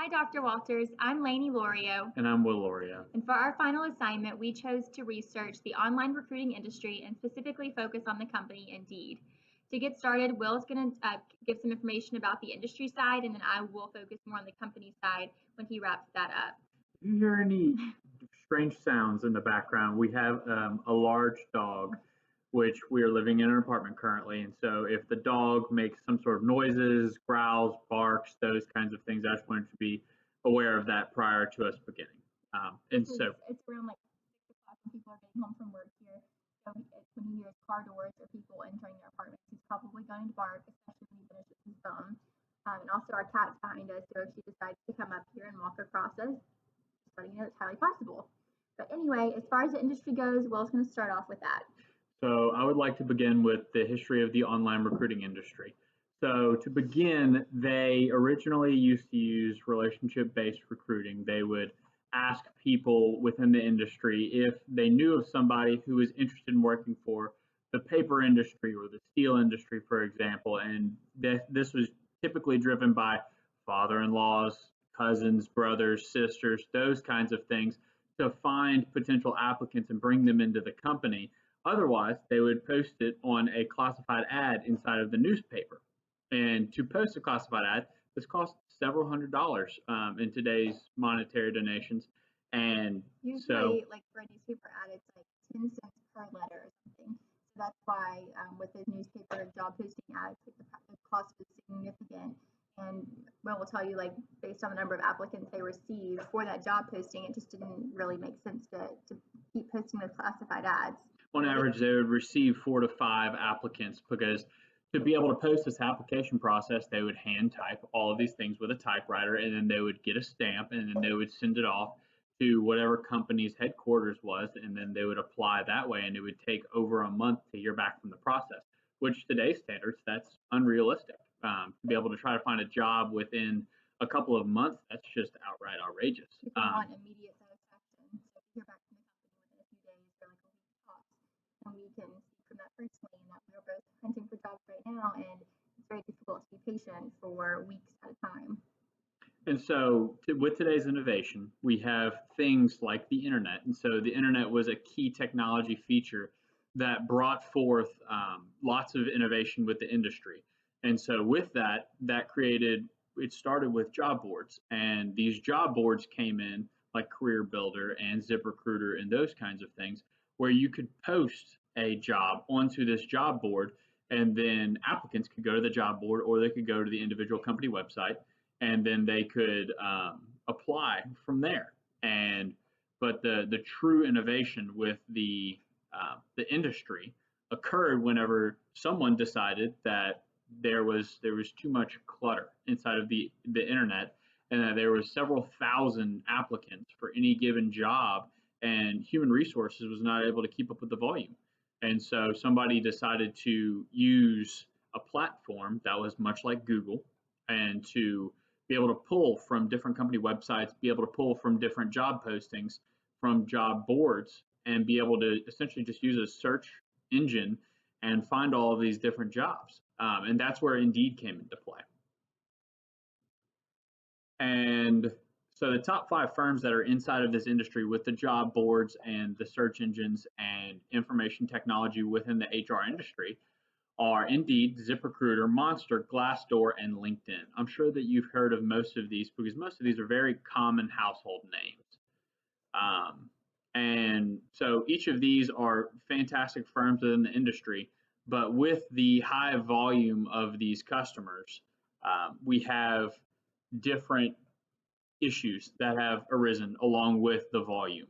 Hi, Dr. Walters. I'm Lainey Lorio. And I'm Lorio. And for our final assignment, we chose to research the online recruiting industry and specifically focus on the company Indeed. To get started, Will's going to give some information about the industry side, and then I will focus more on the company side when he wraps that up. If you hear any strange sounds in the background, we have a large dog, which we are living in an apartment currently. And so if the dog makes some sort of noises, growls, barks, those kinds of things, I just wanted to be aware of that prior to us beginning. It's around like 6 o'clock when people are getting home from work here. So when he hears car doors or people entering their apartments, he's probably going to bark, especially when he finishes his phone. And also our cat's behind us, so if she decides to come up here and walk across us, just letting you know it's highly possible. But anyway, as far as the industry goes, Will's going to start off with that. So I would like to begin with the history of the online recruiting industry. So to begin, they originally used to use relationship-based recruiting. They would ask people within the industry if they knew of somebody who was interested in working for the paper industry or the steel industry, for example. And this was typically driven by father-in-laws, cousins, brothers, sisters, those kinds of things, to find potential applicants and bring them into the company. Otherwise, they would post it on a classified ad inside of the newspaper. And to post a classified ad, this costs several $100s in today's monetary donations. And usually, like for a newspaper ad, it's like 10 cents per letter or something. So that's why with the newspaper job posting ads, the cost is significant. And will tell you, like, based on the number of applicants they receive for that job posting, it just didn't really make sense to keep posting those classified ads. On average, they would receive 4 to 5 applicants because to be able to post this application process, they would hand type all of these things with a typewriter, and then they would get a stamp, and then they would send it off to whatever company's headquarters was, and then they would apply that way, and it would take over a month to hear back from the process, which today's standards, that's unrealistic. To be able to try to find a job within a couple of months, that's just outright outrageous. People want immediate satisfaction. So if you hear back from the company within a few days or like a week tops, and we can speak from that personally, and that we're both hunting for jobs right now, and it's very difficult to be patient for weeks at a time. And so with today's innovation, we have things like the internet. And so the internet was a key technology feature that brought forth lots of innovation with the industry. And so with that, it started with job boards. And these job boards came in like Career Builder and ZipRecruiter and those kinds of things, where you could post a job onto this job board, and then applicants could go to the job board, or they could go to the individual company website, and then they could apply from there. But the true innovation with the industry occurred whenever someone decided that there was too much clutter inside of the internet, and that there was several thousand applicants for any given job, and human resources was not able to keep up with the volume. And so somebody decided to use a platform that was much like Google, and to be able to pull from different company websites, be able to pull from different job postings, from job boards, and be able to essentially just use a search engine and find all of these different jobs. And that's where Indeed came into play. And so the top 5 firms that are inside of this industry with the job boards and the search engines and information technology within the HR industry are Indeed, ZipRecruiter, Monster, Glassdoor, and LinkedIn. I'm sure that you've heard of most of these because most of these are very common household names. And so each of these are fantastic firms within the industry, but with the high volume of these customers, we have different issues that have arisen along with the volume.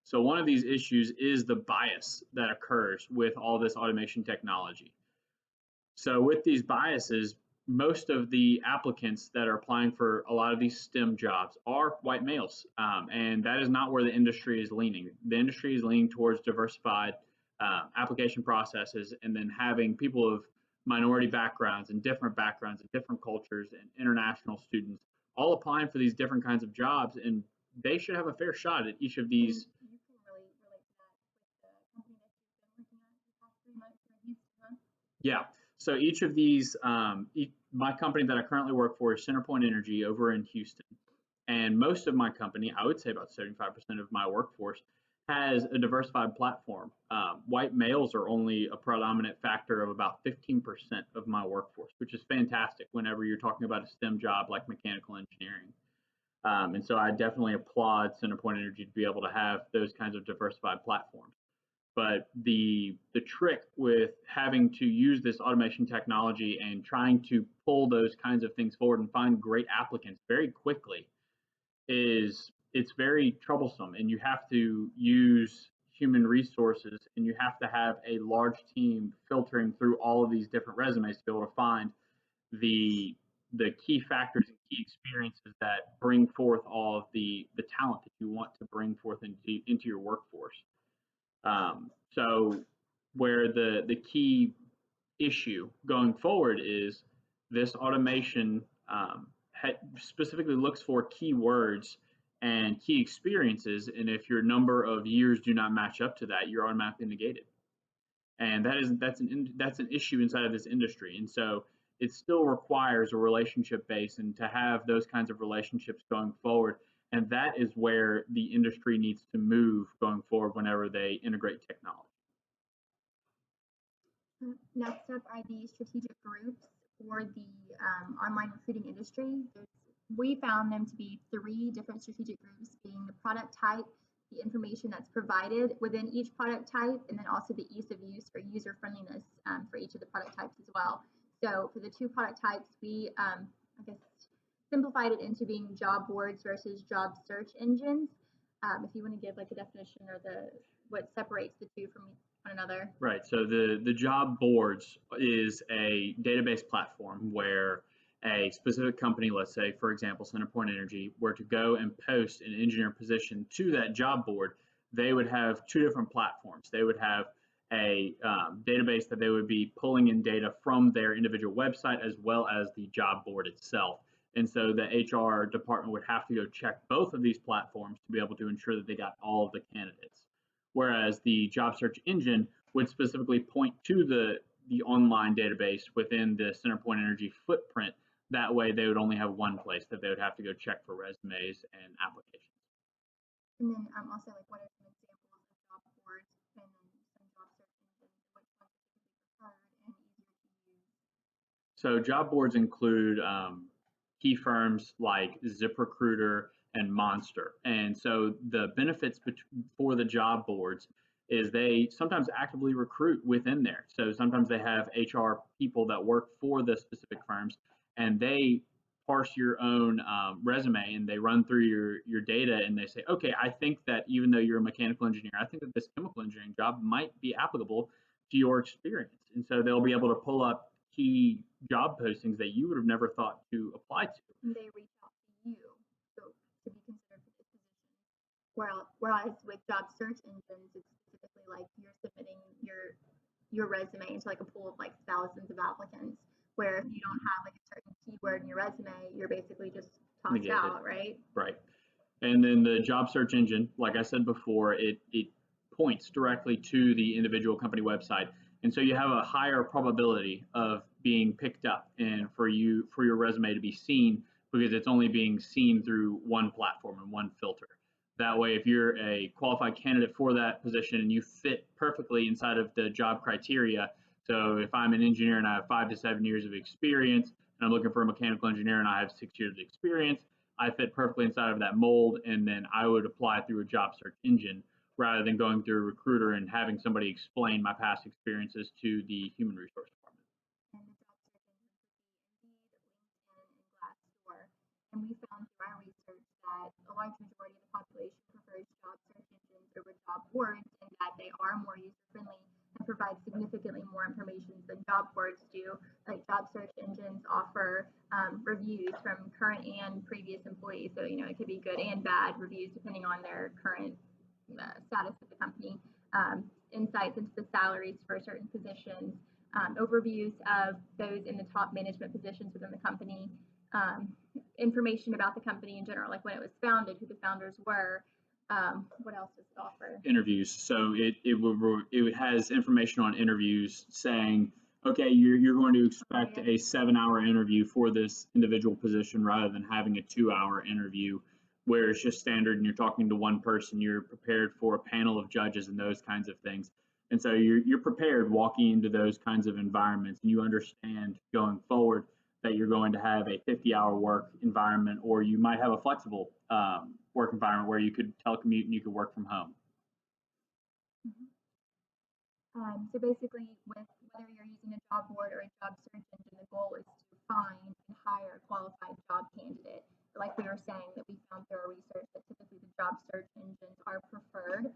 So one of these issues is the bias that occurs with all this automation technology. So with these biases, most of the applicants that are applying for a lot of these STEM jobs are white males, and that is not where the industry is leaning. The industry is leaning towards diversified application processes, and then having people of minority backgrounds and different cultures and international students all applying for these different kinds of jobs, and they should have a fair shot at each of these. You can really relate to that with the company that you've been working at the past 3 months in Houston, huh? Yeah. So each of these, my company that I currently work for is CenterPoint Energy over in Houston. And most of my company, I would say about 75% of my workforce, has a diversified platform. White males are only a predominant factor of about 15% of my workforce, which is fantastic whenever you're talking about a STEM job like mechanical engineering. And so I definitely applaud CenterPoint Energy to be able to have those kinds of diversified platforms. But the trick with having to use this automation technology and trying to pull those kinds of things forward and find great applicants very quickly is it's very troublesome, and you have to use human resources, and you have to have a large team filtering through all of these different resumes to be able to find the key factors and key experiences that bring forth all of the talent that you want to bring forth into your workforce. So where the key issue going forward is this automation specifically looks for keywords and key experiences, and if your number of years do not match up to that, you're automatically negated. And that's an issue inside of this industry. And so it still requires a relationship base and to have those kinds of relationships going forward. And that is where the industry needs to move going forward whenever they integrate technology. Next up are the strategic groups for the online recruiting industry. We found them to be 3 different strategic groups, being the product type, the information that's provided within each product type, and then also the ease of use or user friendliness for each of the product types as well. So for the 2 product types, we I guess simplified it into being job boards versus job search engines. If you want to give like a definition or what separates the 2 from one another. Right. So the job boards is a database platform where a specific company, let's say, for example, CenterPoint Energy, were to go and post an engineer position to that job board, they would have 2 different platforms. They would have a database that they would be pulling in data from their individual website as well as the job board itself. And so the HR department would have to go check both of these platforms to be able to ensure that they got all of the candidates. Whereas the job search engine would specifically point to the online database within the CenterPoint Energy footprint. That way they would only have one place that they would have to go check for resumes and applications. And then also like what are some examples of job boards and then some job search engines, which ones are typically preferred and easier to use? So job boards include key firms like ZipRecruiter and Monster. And so the benefits for the job boards is they sometimes actively recruit within there. So sometimes they have HR people that work for the specific firms, and they parse your own resume and they run through your data and they say, okay, I think that even though you're a mechanical engineer, I think that this chemical engineering job might be applicable to your experience. And so they'll be able to pull up key job postings that you would have never thought to apply to. And they reach out to you so to be considered for this position. Whereas with job search engines, it's specifically like you're submitting your resume into like a pool of like thousands of applicants. Where if you don't have like a certain keyword in your resume, you're basically just tossed Negated. out, right? Right. And then the job search engine, like I said before, it points directly to the individual company website. And so you have a higher probability of being picked up and for your resume to be seen because it's only being seen through one platform and one filter. That way, if you're a qualified candidate for that position and you fit perfectly inside of the job criteria, so if I'm an engineer and I have 5 to 7 years of experience and I'm looking for a mechanical engineer and I have 6 years of experience, I fit perfectly inside of that mold, and then I would apply through a job search engine rather than going through a recruiter and having somebody explain my past experiences to the human resource department. And the job search engines would be Indeed, LinkedIn, and Glassdoor. And we found through our research that a large majority of the population prefers job search engines over job boards, and that they are more user friendly and provide significantly more information than job boards do. Like job search engines offer reviews from current and previous employees, so it could be good and bad reviews depending on their current status of the company. Insights into the salaries for certain positions, overviews of those in the top management positions within the company, information about the company in general, like when it was founded, who the founders were. What else does it offer? Interviews. So it has information on interviews saying, okay, you're going to expect a 7-hour interview for this individual position rather than having a 2-hour interview. where it's just standard and you're talking to one person, you're prepared for a panel of judges and those kinds of things. And so you're prepared walking into those kinds of environments, and you understand going forward that you're going to have a 50-hour work environment, or you might have a flexible work environment where you could telecommute and you could work from home. Mhm. So basically, with whether you're using a job board or a job search engine, the goal is to find and hire a qualified job candidate. Like we were saying, that we found through our research that typically the job search engines are preferred.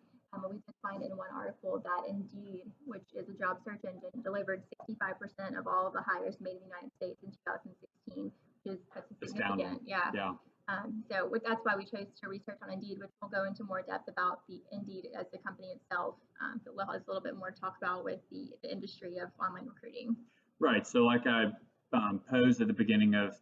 We did find in one article that Indeed, which is a job search engine, delivered 65% of all of the hires made in the United States in 2016, which is significant. Astounding. Yeah. So that's why we chose to research on Indeed, which we'll go into more depth about the Indeed as the company itself. So we'll have a little bit more to talk about with the industry of online recruiting. Right. So, like I posed at the beginning of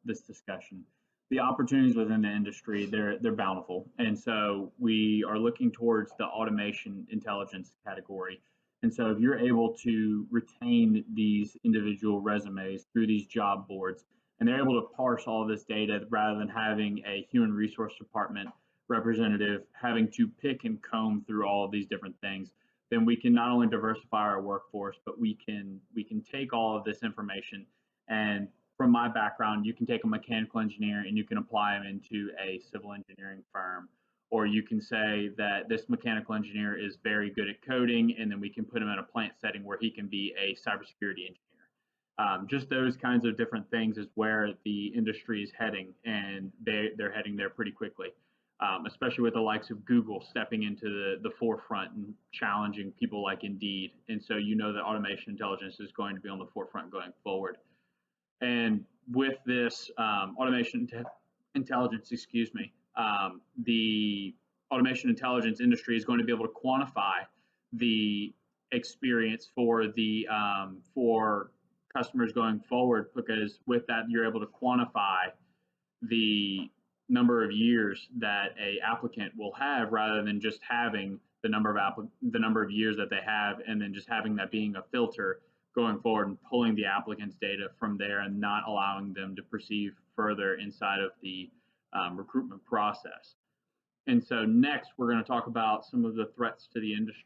this discussion, the opportunities within the industry they're bountiful, and so we are looking towards the automation intelligence category. And so, if you're able to retain these individual resumes through these job boards, and they're able to parse all this data rather than having a human resource department representative having to pick and comb through all of these different things, then we can not only diversify our workforce, but we can take all of this information. And from my background, you can take a mechanical engineer and you can apply them into a civil engineering firm, or you can say that this mechanical engineer is very good at coding, and then we can put him in a plant setting where he can be a cybersecurity engineer. Just those kinds of different things is where the industry is heading, and they're heading there pretty quickly. Especially with the likes of Google stepping into the forefront and challenging people like Indeed. And so you know that automation intelligence is going to be on the forefront going forward. And with this intelligence, the automation intelligence industry is going to be able to quantify the experience for customers going forward, because with that you're able to quantify the number of years that a applicant will have, rather than just having the number of years that they have, and then just having that being a filter going forward and pulling the applicant's data from there and not allowing them to proceed further inside of the recruitment process. And so next, we're going to talk about some of the threats to the industry.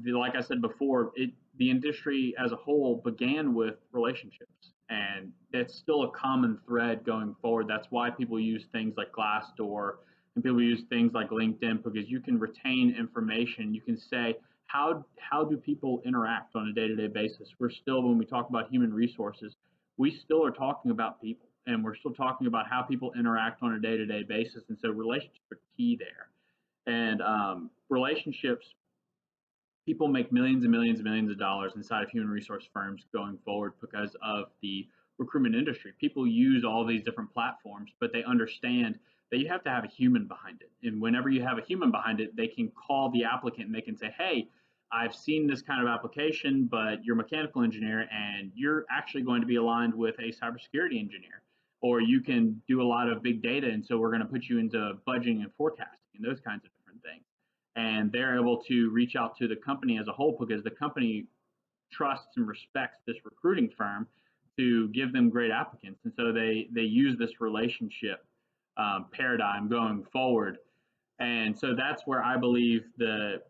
Like I said before, the industry as a whole began with relationships, and it's still a common thread going forward. That's why people use things like Glassdoor and people use things like LinkedIn, because you can retain information. You can say, how do people interact on a day-to-day basis? We're still, when we talk about human resources, we still are talking about people, and we're still talking about how people interact on a day-to-day basis. And so relationships are key there. And relationships, people make millions and millions and millions of dollars inside of human resource firms going forward because of the recruitment industry. People use all these different platforms, but they understand that you have to have a human behind it. And whenever you have a human behind it, they can call the applicant and they can say, hey, I've seen this kind of application, but you're a mechanical engineer and you're actually going to be aligned with a cybersecurity engineer. Or you can do a lot of big data, and so we're going to put you into budgeting and forecasting and those kinds of different things. And they're able to reach out to the company as a whole, because the company trusts and respects this recruiting firm to give them great applicants. And so they use this relationship paradigm going forward. And so that's where I believe the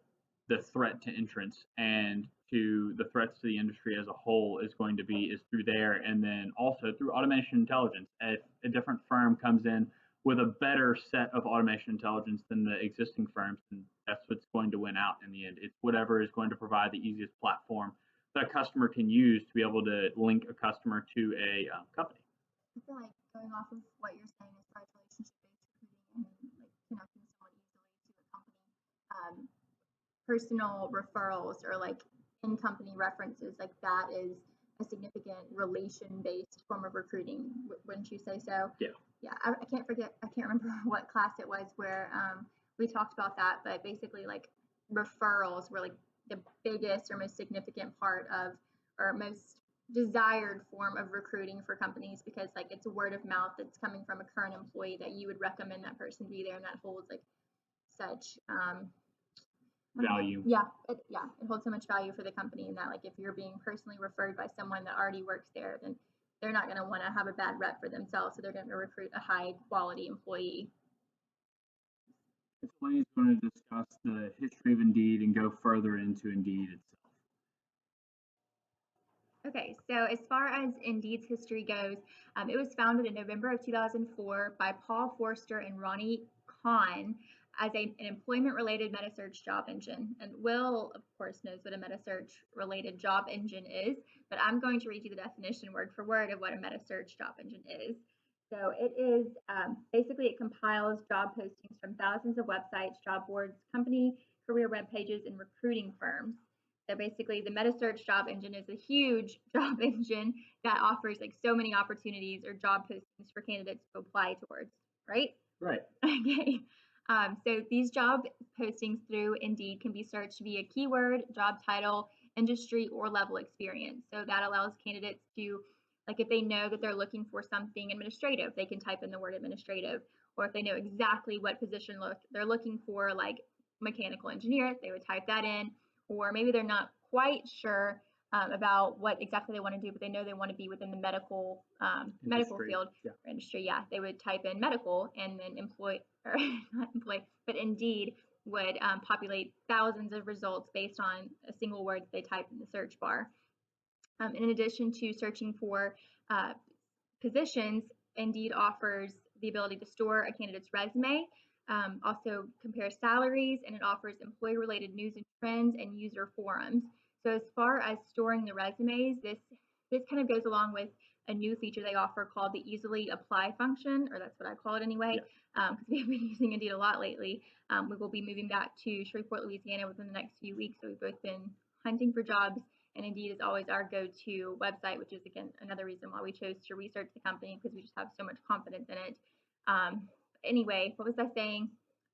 threat to entrance and to the threats to the industry as a whole is going to be, is through there. And then also through automation intelligence. If a different firm comes in with a better set of automation intelligence than the existing firms, then that's what's going to win out in the end. It's whatever is going to provide the easiest platform that a customer can use to be able to link a customer to a company. I feel like, going off of what you're saying as far as relationship-based recruiting and like connecting someone easily to a company, personal referrals or like in-company references, like that is a significant relation-based form of recruiting. Wouldn't you say so? Yeah. Yeah, I can't remember what class it was where we talked about that, but basically like referrals were like the biggest or most significant part of, or most desired form of recruiting for companies, because like it's a word of mouth that's coming from a current employee that you would recommend that person be there, and that holds like such value. It holds so much value for the company, and that like if you're being personally referred by someone that already works there, then they're not going to want to have a bad rep for themselves, so they're going to recruit a high quality employee. Lane's going to discuss the history of Indeed and go further into Indeed itself. Okay, so as far as Indeed's history goes, it was founded in November of 2004 by Paul Forster and Ronnie Kahn as an employment-related meta-search job engine. And Will, of course, knows what a meta-search-related job engine is, but I'm going to read you the definition word for word of what a meta-search job engine is. So it is basically it compiles job postings from thousands of websites, job boards, company career web pages, and recruiting firms. So basically, the meta-search job engine is a huge job engine that offers like so many opportunities or job postings for candidates to apply towards, right? Right. Okay. So these job postings through Indeed can be searched via keyword, job title, industry, or level experience. So that allows candidates to, like if they know that they're looking for something administrative, they can type in the word administrative. Or if they know exactly what position they're looking for, like mechanical engineer, they would type that in. Or maybe they're not quite sure about what exactly they want to do, but they know they want to be within the medical field or industry. Yeah, they would type in medical and then but Indeed would populate thousands of results based on a single word that they type in the search bar. In addition to searching for positions, Indeed offers the ability to store a candidate's resume, also compare salaries, and it offers employee-related news and trends and user forums. So as far as storing the resumes, this kind of goes along with a new feature they offer called the easily apply function, or that's what I call it anyway, because we have been using Indeed a lot lately. We will be moving back to Shreveport, Louisiana within the next few weeks, so we've both been hunting for jobs, and Indeed is always our go-to website, which is, again, another reason why we chose to research the company, because we just have so much confidence in it. Anyway, what was I saying?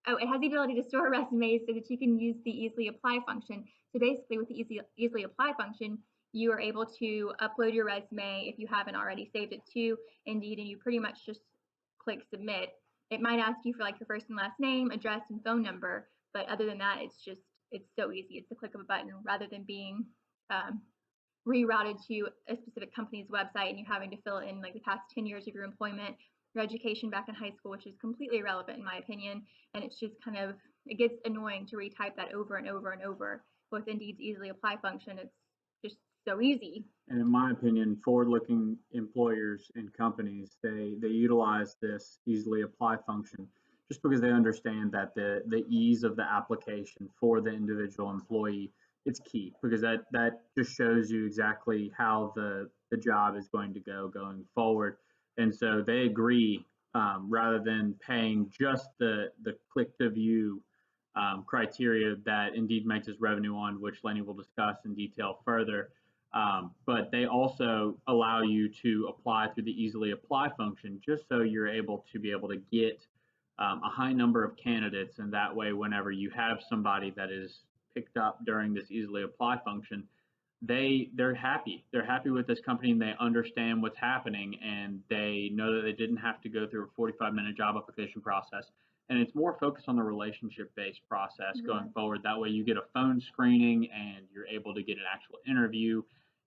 Oh, it has the ability to store resumes so that you can use the easily apply function. So basically, with the easily apply function, you are able to upload your resume if you haven't already saved it to Indeed, and you pretty much just click submit. It might ask you for like your first and last name, address, and phone number, but other than that, it's so easy. It's the click of a button rather than being rerouted to a specific company's website and you having to fill in like the past 10 years of your employment, your education back in high school, which is completely irrelevant in my opinion. And it's just kind of, it gets annoying to retype that over and over and over. With Indeed's easily apply function, it's just so easy. And in my opinion, forward-looking employers and companies, they utilize this easily apply function just because they understand that the ease of the application for the individual employee, it's key, because that just shows you exactly how the job is going to go going forward. And so they agree, rather than paying just the click to view criteria that Indeed makes its revenue on, which Lenny will discuss in detail further. But they also allow you to apply through the easily apply function, just so you're able to get a high number of candidates. And that way, whenever you have somebody that is picked up during this easily apply function, they're happy. They're happy with this company and they understand what's happening, and they know that they didn't have to go through a 45-minute job application process. And it's more focused on the relationship-based process going forward. That way you get a phone screening and you're able to get an actual interview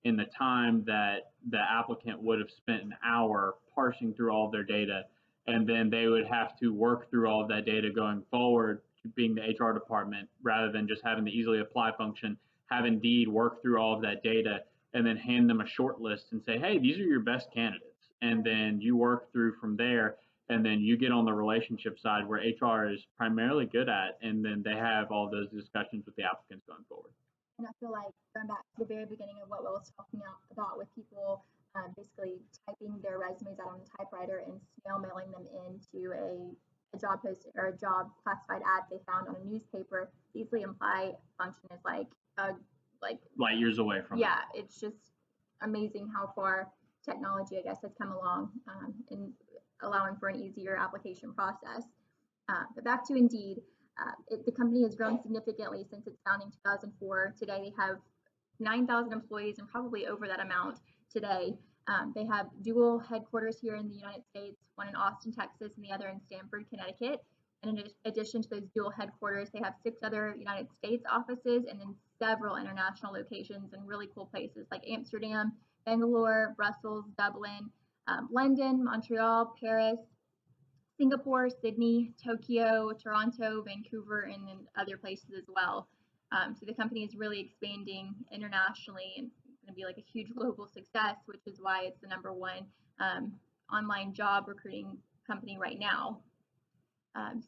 in the time that the applicant would have spent an hour parsing through all of their data. And then they would have to work through all of that data going forward, being the HR department, rather than just having the easily apply function, have Indeed work through all of that data and then hand them a short list and say, hey, these are your best candidates. And then you work through from there, and then you get on the relationship side where HR is primarily good at, and then they have all those discussions with the applicants going forward. And I feel like going back to the very beginning of what Will was talking about with people basically typing their resumes out on a typewriter and snail mailing them into a job post or a job classified ad they found on a newspaper, the easily apply function is like light years away from it. It's just amazing how far technology, I guess, has come along in allowing for an easier application process. But back to Indeed, the company has grown significantly since its founding in 2004. Today they have 9,000 employees and probably over that amount today. They have dual headquarters here in the United States, one in Austin, Texas, and the other in Stamford, Connecticut. And in addition to those dual headquarters, they have 6 other United States offices and then several international locations in really cool places like Amsterdam, Bangalore, Brussels, Dublin, London, Montreal, Paris, Singapore, Sydney, Tokyo, Toronto, Vancouver, and then other places as well. So the company is really expanding internationally and going to be like a huge global success, which is why it's the #1 online job recruiting company right now.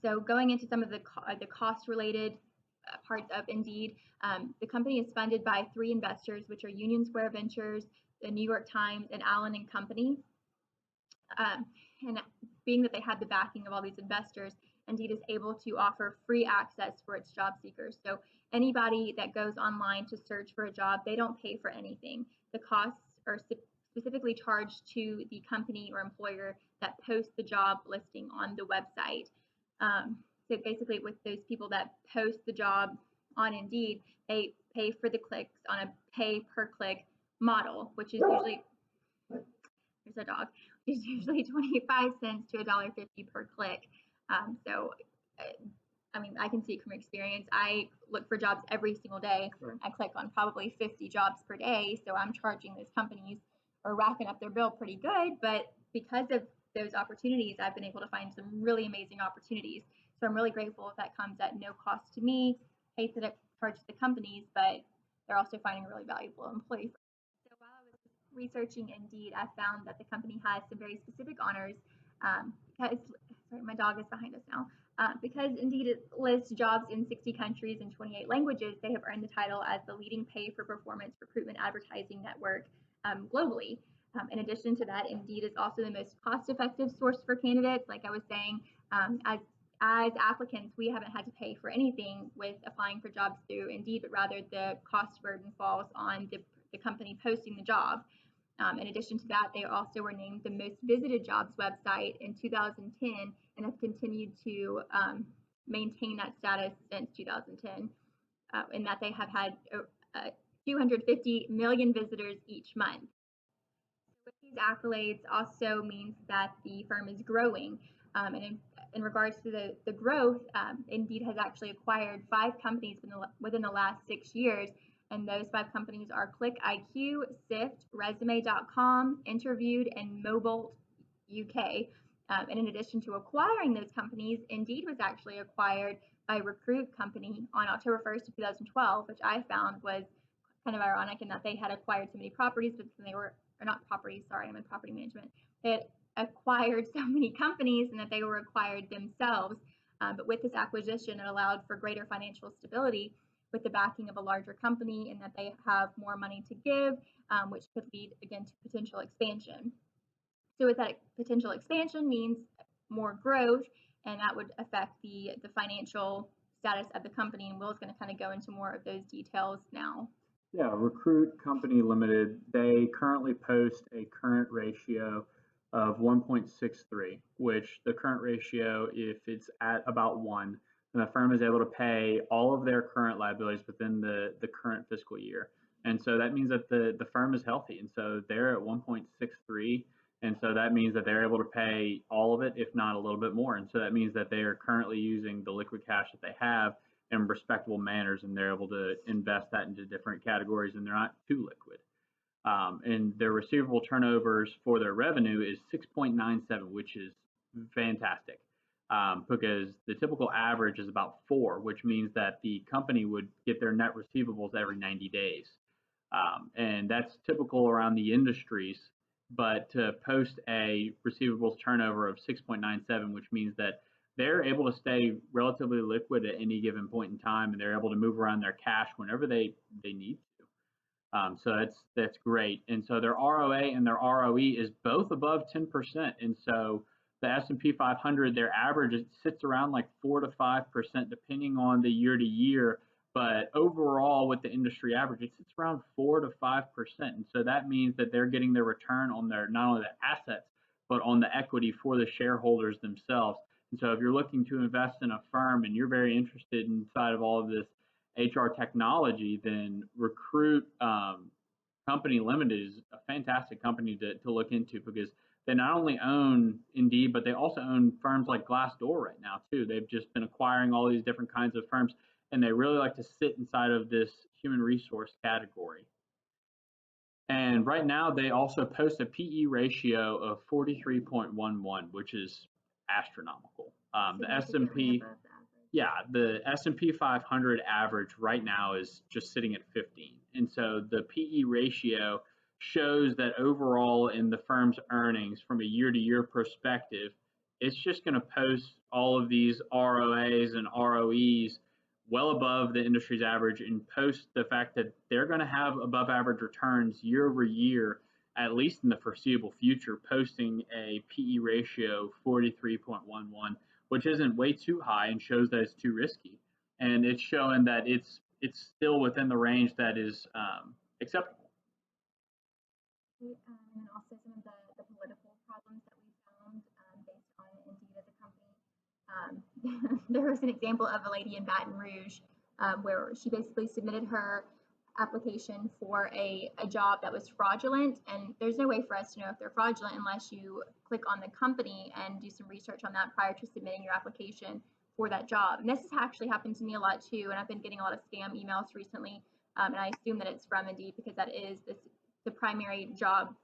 So going into some of the cost-related parts of Indeed, the company is funded by 3 investors, which are Union Square Ventures, the New York Times, and Allen and Company. And being that they had the backing of all these investors, Indeed is able to offer free access for its job seekers. So anybody that goes online to search for a job, they don't pay for anything. The costs are specifically charged to the company or employer that posts the job listing on the website. So basically, with those people that post the job on Indeed, they pay for the clicks on a pay per click model, which is usually, there's a dog, is usually 25 cents to $1.50 per click. So, I mean, I can speak from experience. I look for jobs every single day. Sure. I click on probably 50 jobs per day. So I'm charging those companies or racking up their bill pretty good. But because of those opportunities, I've been able to find some really amazing opportunities. So I'm really grateful if that comes at no cost to me. Hate that it charges the companies, but they're also finding a really valuable employee. So while I was researching Indeed, I found that the company has some very specific honors. Because, sorry, my dog is behind us now. Because Indeed lists jobs in 60 countries and 28 languages, they have earned the title as the leading pay-for-performance recruitment advertising network globally. In addition to that, Indeed is also the most cost-effective source for candidates. Like I was saying, as applicants, we haven't had to pay for anything with applying for jobs through Indeed, but rather the cost burden falls on the company posting the job. In addition to that, they also were named the most visited jobs website in 2010 and have continued to maintain that status since 2010, in that they have had 250 million visitors each month. With these accolades also means that the firm is growing. And in regards to the growth, Indeed has actually acquired 5 companies within the last 6 years. And those 5 companies are ClickIQ, Sift, Resume.com, Interviewed, and Mobile UK. And in addition to acquiring those companies, Indeed was actually acquired by Recruit Company on October 1st of 2012, which I found was kind of ironic in that they had acquired so many properties, but they were, or not properties, sorry, I'm in property management. They had acquired so many companies and that they were acquired themselves. But with this acquisition, it allowed for greater financial stability with the backing of a larger company, and that they have more money to give, which could lead again to potential expansion. So with that potential expansion means more growth, and that would affect the financial status of the company. And Will's going to kind of go into more of those details now. Yeah, Recruit Company Limited, they currently post a current ratio of 1.63, which the current ratio, if it's at about 1, then the firm is able to pay all of their current liabilities within the current fiscal year. And so that means that the firm is healthy. And so they're at 1.63. And so that means that they're able to pay all of it, if not a little bit more. And so that means that they are currently using the liquid cash that they have in respectable manners, and they're able to invest that into different categories, and they're not too liquid. And their receivable turnovers for their revenue is 6.97, which is fantastic, because the typical average is about 4, which means that the company would get their net receivables every 90 days. And that's typical around the industries, but to post a receivables turnover of 6.97, which means that they're able to stay relatively liquid at any given point in time, and they're able to move around their cash whenever they need to. So that's great. And so their ROA and their ROE is both above 10%. And so the S&P 500, their average, it sits around like 4 to 5%, depending on the year to year. But overall, with the industry average, it sits around 4 to 5%. And so that means that they're getting their return on their, not only the assets, but on the equity for the shareholders themselves. And so if you're looking to invest in a firm and you're very interested inside of all of this HR technology, then Recruit Company Limited is a fantastic company to look into, because they not only own Indeed, but they also own firms like Glassdoor right now too. They've just been acquiring all these different kinds of firms, and they really like to sit inside of this human resource category. And right now, they also post a PE ratio of 43.11, which is astronomical. The Significantly S&P, above the average. yeah, the S&P 500 average right now is just sitting at 15. And so the PE ratio shows that overall in the firm's earnings from a year-to-year perspective, it's just going to post all of these ROAs and ROEs well above the industry's average and post the fact that they're going to have above average returns year over year, at least in the foreseeable future, posting a PE ratio 43.11, which isn't way too high and shows that it's too risky. And it's showing that it's still within the range that is acceptable. And then also some of the political problems that we found based on Indeed as a company. There was an example of a lady in Baton Rouge where she basically submitted her application for a job that was fraudulent, and there's no way for us to know if they're fraudulent unless you click on the company and do some research on that prior to submitting your application for that job. And this has actually happened to me a lot too, and I've been getting a lot of scam emails recently, and I assume that it's from Indeed because that is the primary job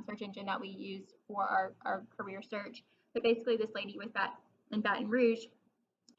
search engine that we use for our career search. But basically, this lady with that in Baton Rouge,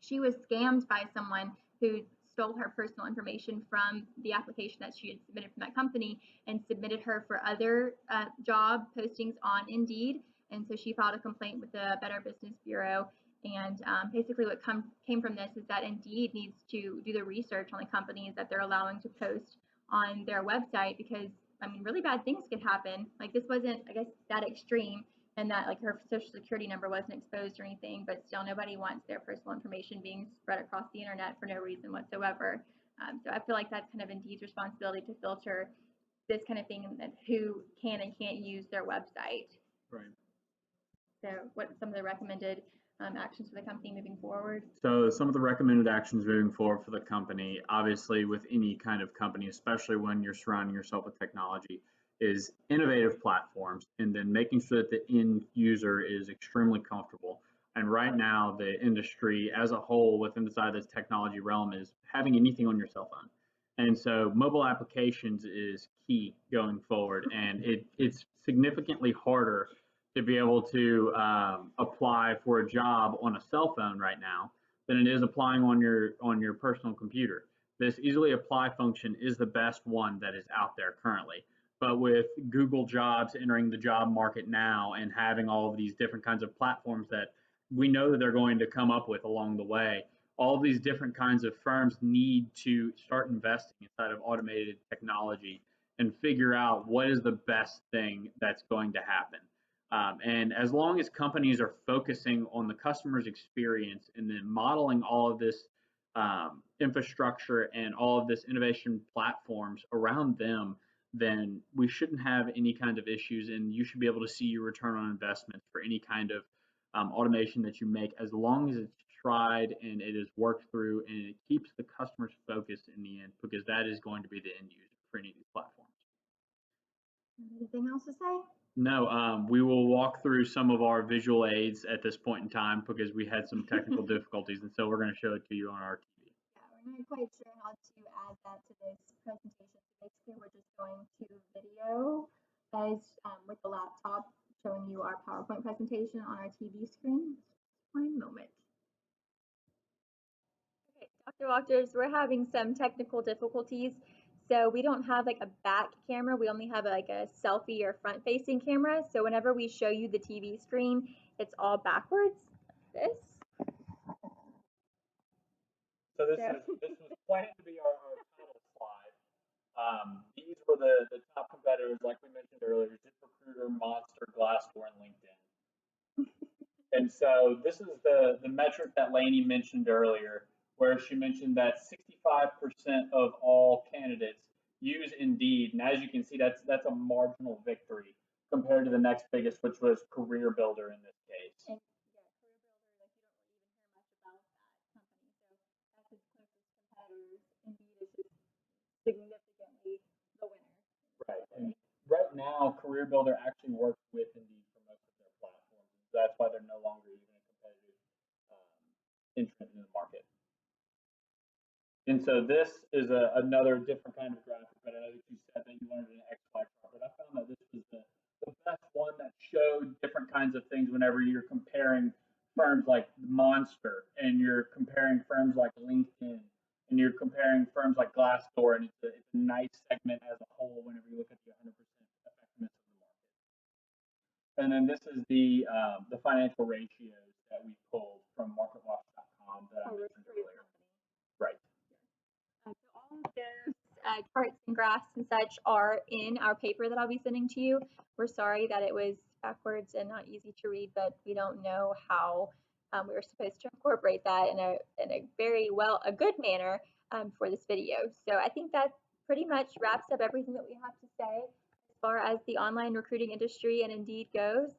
she was scammed by someone who stole her personal information from the application that she had submitted from that company and submitted her for other job postings on Indeed. And so she filed a complaint with the Better Business Bureau. And basically, what came from this is that Indeed needs to do the research on the companies that they're allowing to post on their website because, I mean, really bad things could happen. Like, this wasn't, I guess, that extreme, and that like her social security number wasn't exposed or anything, but still nobody wants their personal information being spread across the internet for no reason whatsoever. So I feel like that's kind of Indeed's responsibility to filter this kind of thing and who can and can't use their website. Right. So what some of the recommended actions for the company moving forward? So some of the recommended actions moving forward for the company, obviously with any kind of company, especially when you're surrounding yourself with technology, is innovative platforms and then making sure that the end user is extremely comfortable. And right now, the industry as a whole within the side of this technology realm is having anything on your cell phone. And so mobile applications is key going forward. And it's significantly harder to be able to apply for a job on a cell phone right now than it is applying on your personal computer. This easily apply function is the best one that is out there currently. But with Google Jobs entering the job market now and having all of these different kinds of platforms that we know that they're going to come up with along the way, all of these different kinds of firms need to start investing inside of automated technology and figure out what is the best thing that's going to happen. And as long as companies are focusing on the customer's experience and then modeling all of this infrastructure and all of this innovation platforms around them, then we shouldn't have any kind of issues. And you should be able to see your return on investment for any kind of automation that you make, as long as it's tried and it is worked through and it keeps the customer's focus in the end, because that is going to be the end user for any of these platforms. Anything else to say? No, we will walk through some of our visual aids at this point in time because we had some technical difficulties, and so we're going to show it to you on our TV. Yeah, we're not quite sure how to add that to this presentation. So basically, we're just going to video as with the laptop showing you our PowerPoint presentation on our TV screen. One moment. Okay, Dr. Walters, we're having some technical difficulties. So we don't have like a back camera. We only have like a selfie or front facing camera. So whenever we show you the TV screen, it's all backwards. This. So this was planned to be our title slide. These were the top competitors, like we mentioned earlier: ZipRecruiter, Monster, Glassdoor, and LinkedIn. And so this is the metric that Lainey mentioned earlier, where she mentioned that 65% of all candidates use Indeed. And as you can see, that's a marginal victory compared to the next biggest, which was Career Builder in this case. And yeah, Career Builder, like you don't really even hear much about that company. So that's its closest competitors. Indeed is just significantly the winner. Right. And right now, Career Builder actually works with Indeed for most of their platforms. That's why they're no longer even a competitive entrant in the market. And so this is another different kind of graphic, but I know that you said that you wanted an XY chart, but I found that this was the best one that showed different kinds of things whenever you're comparing firms like Monster and you're comparing firms like LinkedIn and you're comparing firms like Glassdoor, and it's a nice segment as a whole whenever you look at the 100% effectiveness of the market. And then this is the financial ratios that we pulled from MarketWatch.com that I mentioned earlier. Right. So all of those charts and graphs and such are in our paper that I'll be sending to you. We're sorry that it was backwards and not easy to read, but we don't know how we were supposed to incorporate that in a very a good manner for this video. So I think that pretty much wraps up everything that we have to say as far as the online recruiting industry and Indeed goes.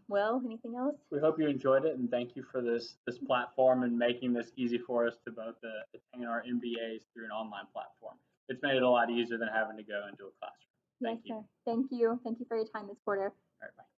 Will, anything else? We hope you enjoyed it, and thank you for this platform and making this easy for us to both attain our MBAs through an online platform. It's made it a lot easier than having to go into a classroom. Yes, sir. Thank you. Thank you for your time this quarter. All right, bye.